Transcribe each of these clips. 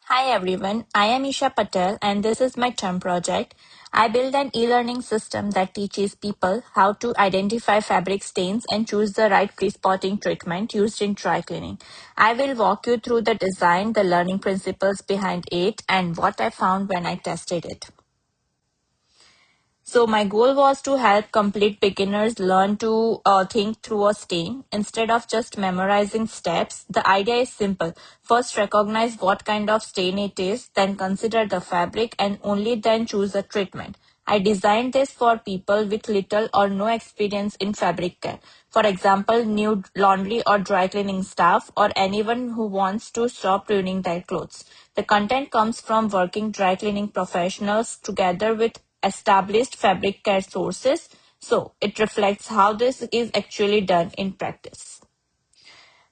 Hi everyone, I am Isha Patel and this is my term project. I build an e-learning system that teaches people how to identify fabric stains and choose the right pre-spotting treatment used in dry cleaning. I will walk you through the design, the learning principles behind it, and what I found when I tested it. So my goal was to help complete beginners learn to think through a stain instead of just memorizing steps. The idea is simple. First recognize what kind of stain it is, then consider the fabric and only then choose a treatment. I designed this for people with little or no experience in fabric care. For example, new laundry or dry cleaning staff or anyone who wants to stop ruining their clothes. The content comes from working dry cleaning professionals together with established fabric care sources, so it reflects how this is actually done in practice.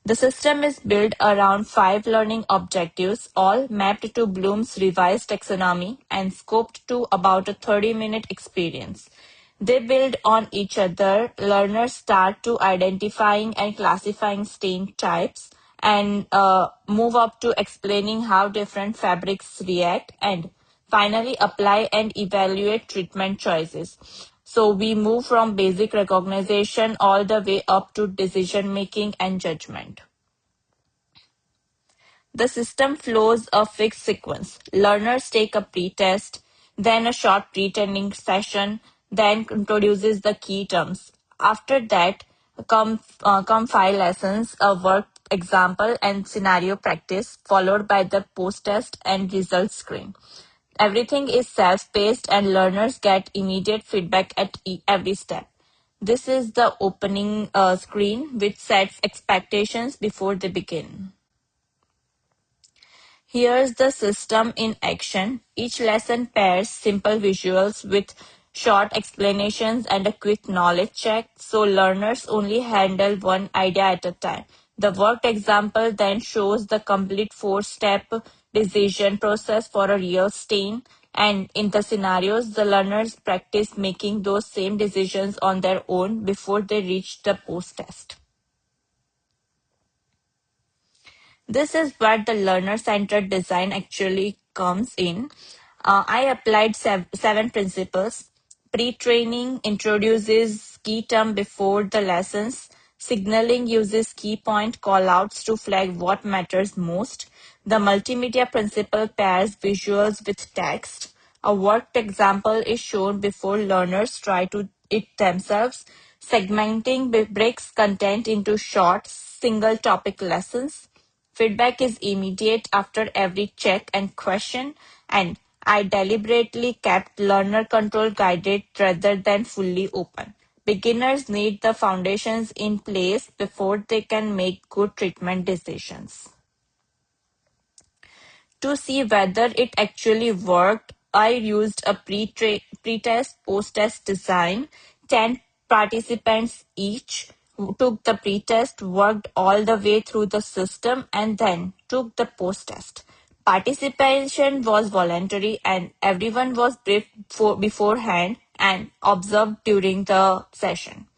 The system is built around five learning objectives, all mapped to Bloom's revised taxonomy and scoped to about a 30-minute experience. They build on each other. Learners start to identifying and classifying stain types and move up to explaining how different fabrics react and finally apply and evaluate treatment choices. So we move from basic recognition all the way up to decision making and judgment. The system flows a fixed sequence. Learners take a pre-test, then a short pre-training session, then introduces the key terms. After that come five lessons, a work example and scenario practice, followed by the post-test and results screen. Everything is self-paced and learners get immediate feedback at every step. This is the opening screen which sets expectations before they begin. Here's the system in action. Each lesson pairs simple visuals with short explanations and a quick knowledge check, so learners only handle one idea at a time. The worked example then shows the complete four-step decision process for a real stain, and in the scenarios, the learners practice making those same decisions on their own before they reach the post-test. This is where the learner-centered design actually comes in. I applied seven principles. Pre-training introduces key term before the lessons. Signaling uses key point callouts to flag what matters most. The multimedia principle pairs visuals with text. A worked example is shown before learners try to it themselves. Segmenting breaks content into short, single topic lessons. Feedback is immediate after every check and question, and I deliberately kept learner control guided rather than fully open. Beginners need the foundations in place before they can make good treatment decisions. To see whether it actually worked, I used a pre-test, post-test design. 10 participants each who took the pre-test, worked all the way through the system, and then took the post-test. Participation was voluntary and everyone was briefed beforehand and observed during the session.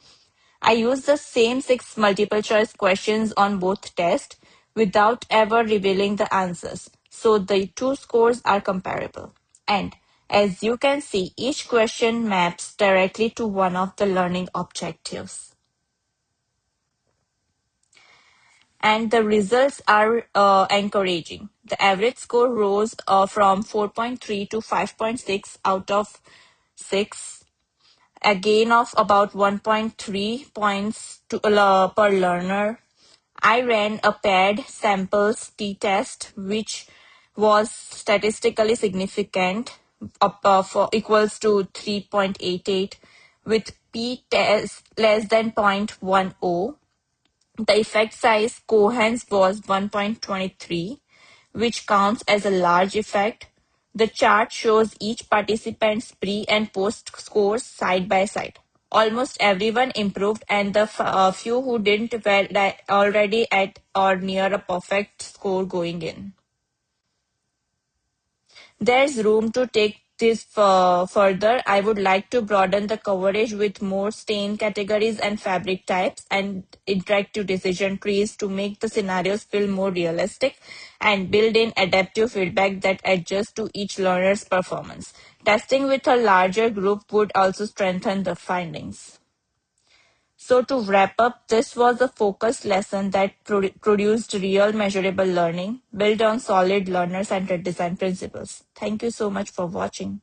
I used the same six multiple choice questions on both tests without ever revealing the answers, so the two scores are comparable. And as you can see, each question maps directly to one of the learning objectives. And the results are encouraging. The average score rose from 4.3 to 5.6 out of 6, a gain of about 1.3 points per learner. I ran a paired samples t-test which was statistically significant for equals to 3.88 with p-test less than 0.10. The effect size coherence was 1.23, which counts as a large effect. The chart shows each participant's pre and post scores side by side. Almost everyone improved, and the few who didn't were already at or near a perfect score going in. There's room to take this further, I would like to broaden the coverage with more stain categories and fabric types and interactive decision trees to make the scenarios feel more realistic and build in adaptive feedback that adjusts to each learner's performance. Testing with a larger group would also strengthen the findings. So, to wrap up, this was a focused lesson that produced real measurable learning built on solid learner centered design principles. Thank you so much for watching.